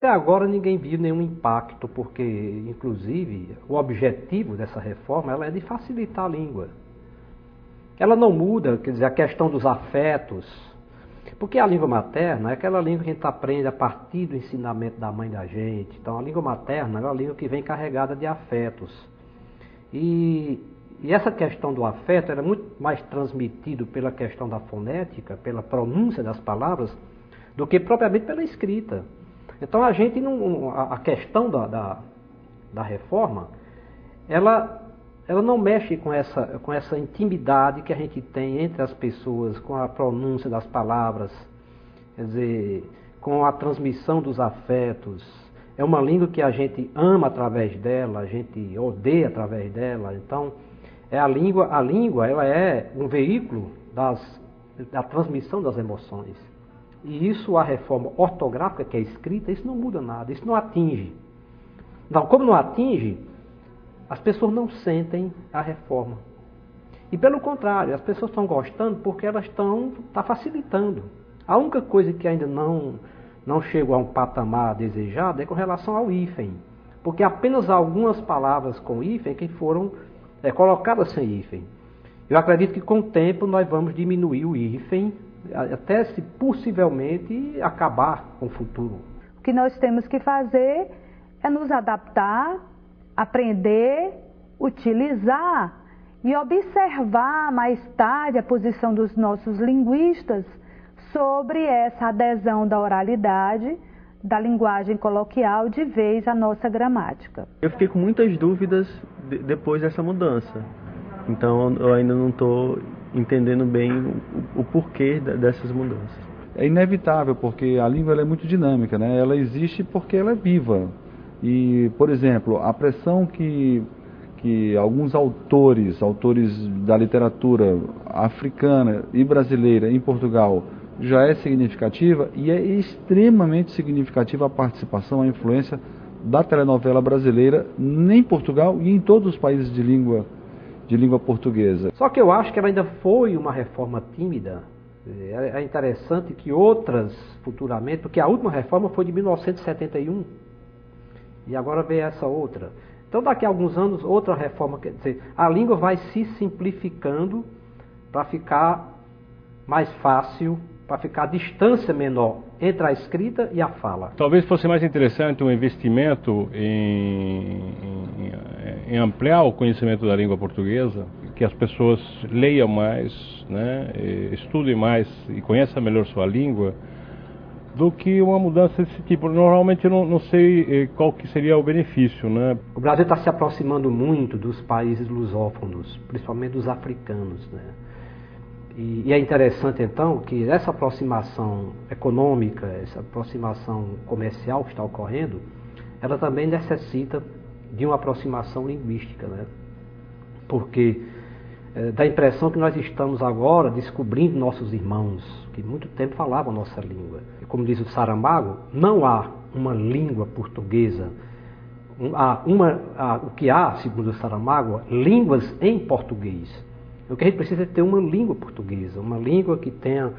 Até agora ninguém viu nenhum impacto, porque, inclusive, o objetivo dessa reforma ela é de facilitar a língua. Ela não muda, quer dizer, a questão dos afetos, porque a língua materna é aquela língua que a gente aprende a partir do ensinamento da mãe da gente. Então, a língua materna é uma língua que vem carregada de afetos. E essa questão do afeto era muito mais transmitido pela questão da fonética, pela pronúncia das palavras, do que propriamente pela escrita. Então a gente não, a questão da reforma, ela não mexe com essa intimidade que a gente tem entre as pessoas, com a pronúncia das palavras, quer dizer, com a transmissão dos afetos. É uma língua que a gente ama através dela, a gente odeia através dela. Então, a língua ela é um veículo da transmissão das emoções. E isso, a reforma ortográfica, que é escrita, isso não muda nada, isso não atinge. Então, como não atinge, as pessoas não sentem a reforma. E pelo contrário, as pessoas estão gostando porque elas está facilitando. A única coisa que ainda não chegou a um patamar desejado é com relação ao hífen. Porque apenas algumas palavras com hífen que foram colocadas sem hífen. Eu acredito que com o tempo nós vamos diminuir o hífen, até se possivelmente acabar com o futuro. O que nós temos que fazer é nos adaptar, aprender, utilizar e observar mais tarde a posição dos nossos linguistas sobre essa adesão da oralidade, da linguagem coloquial, de vez à nossa gramática. Eu fiquei com muitas dúvidas depois dessa mudança. Então eu ainda não estou entendendo bem o porquê dessas mudanças. É inevitável, porque a língua ela é muito dinâmica, né? Ela existe porque ela é viva. E, por exemplo, a pressão que alguns autores da literatura africana e brasileira em Portugal já é significativa, e é extremamente significativa a participação, a influência da telenovela brasileira em Portugal e em todos os países de língua portuguesa. Só que eu acho que ela ainda foi uma reforma tímida. É interessante que outras futuramente, porque a última reforma foi de 1971 e agora veio essa outra. Então daqui a alguns anos outra reforma, quer dizer, a língua vai se simplificando para ficar mais fácil, para ficar a distância menor entre a escrita e a fala. Talvez fosse mais interessante um investimento em ampliar o conhecimento da língua portuguesa, que as pessoas leiam mais, né, estudem mais e conheçam melhor sua língua, do que uma mudança desse tipo. Normalmente eu não sei qual que seria o benefício, né? O Brasil está se aproximando muito dos países lusófonos, principalmente dos africanos, né? E é interessante, então, que essa aproximação econômica, essa aproximação comercial que está ocorrendo, ela também necessita de uma aproximação linguística, né? Porque dá a impressão que nós estamos agora descobrindo nossos irmãos, que muito tempo falavam nossa língua. E como diz o Saramago, não há uma língua portuguesa. O que há, segundo o Saramago, línguas em português. O que a gente precisa é ter uma língua portuguesa, uma língua que tenha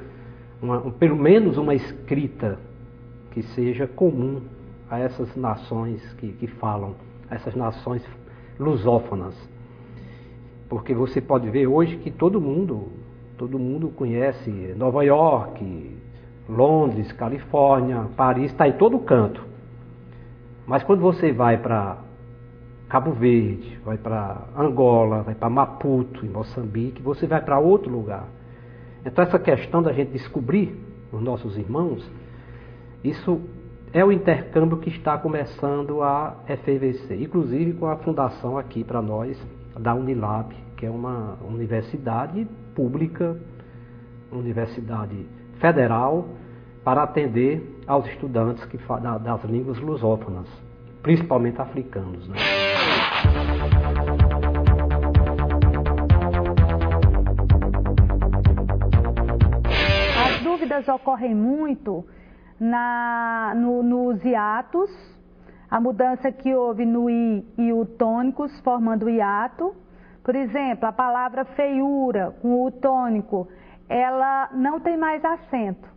pelo menos uma escrita que seja comum a essas nações que falam, a essas nações lusófonas. Porque você pode ver hoje que todo mundo conhece Nova York, Londres, Califórnia, Paris, está em todo canto. Mas quando você vai para Cabo Verde, vai para Angola, vai para Maputo, em Moçambique, você vai para outro lugar. Então essa questão da gente descobrir os nossos irmãos, isso é o intercâmbio que está começando a efervescer, inclusive com a fundação aqui para nós da Unilab, que é uma universidade pública, universidade federal, para atender aos estudantes das línguas lusófonas, principalmente africanos, né? As dúvidas ocorrem muito nos hiatos, a mudança que houve no i e o tônicos formando o hiato. Por exemplo, a palavra feiura com o tônico, ela não tem mais acento.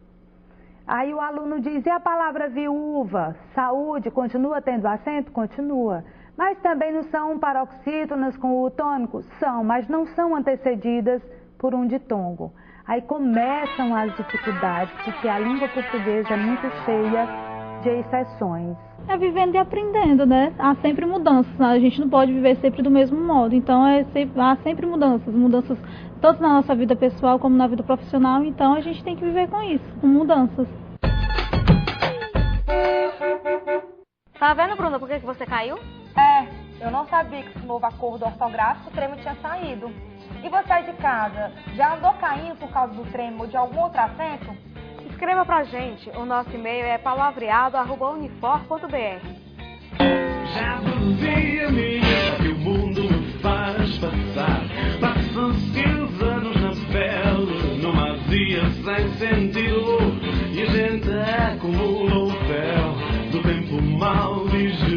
Aí o aluno diz, e a palavra viúva, saúde, continua tendo acento? Continua. Mas também não são paroxítonas com o tônico? São, mas não são antecedidas por um ditongo. Aí começam as dificuldades, porque a língua portuguesa é muito cheia de exceções. É vivendo e aprendendo, né? Há sempre mudanças, a gente não pode viver sempre do mesmo modo, então há sempre mudanças tanto na nossa vida pessoal como na vida profissional, então a gente tem que viver com isso, com mudanças. Tá vendo, Bruna, por que você caiu? Eu não sabia que esse novo acordo ortográfico o tremo tinha saído. E você aí de casa, já andou caindo por causa do tremo ou de algum outro acento? Escreva pra gente, o nosso e-mail é palavreado@unifor.br. Já dizia-me que o mundo me faz passar. Passam-se os anos na pele, numa azia sem sentido, e a gente acumula o fel do tempo mal digerido.